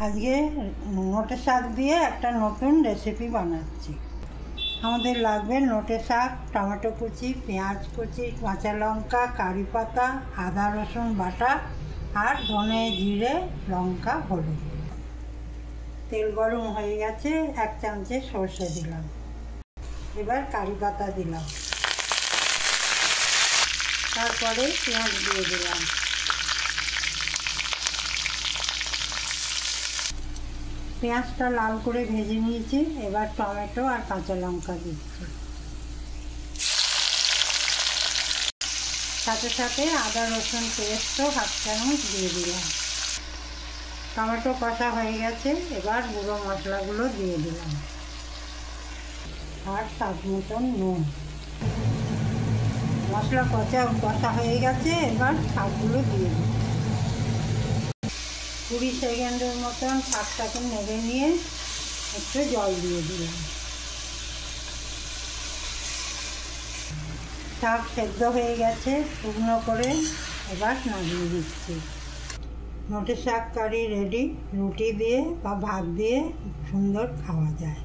আজকে নোটে শাক দিয়ে একটা নতুন রেসিপি বানাচ্ছি। আমাদের লাগবে নোটে শাক, টমেটো কুচি, পেঁয়াজ কুচি, কাঁচা লঙ্কা, কারি পাতা, আদা রসুন বাটা আর ধনে জিরে লঙ্কা হলুদ। তেল গরম হয়ে গেছে, 1 চামচে সর্ষে দিলাম। এবার কারি পাতা দিলাম, তারপরে পেঁয়াজ দিয়ে দিলাম। পেঁয়াজটা লাল করে ভেজে নিয়েছি। এবার টমেটো আর কাঁচা লঙ্কা দিচ্ছি, সাথে সাথে আদা রসুন পেস্টও 1/2 চামচ দিয়ে দিলাম। টমেটো কষা হয়ে গেছে, এবার গুঁড়ো মশলাগুলো দিয়ে দিলাম আর স্বাদ মতন নুন। মশলা কষা হয়ে গেছে, এবার শাকগুলো দিয়ে দিলাম। 20 সেকেন্ডের মতন শাকটাকে নেড়ে নিয়ে একটু জল দিয়ে দিলাম। শাক সেদ্ধ হয়ে গেছে শুকনো করে, এবার নামিয়ে দিচ্ছি। নোটে শাক কারি রেডি। রুটি দিয়ে বা ভাত দিয়ে সুন্দর খাওয়া যায়।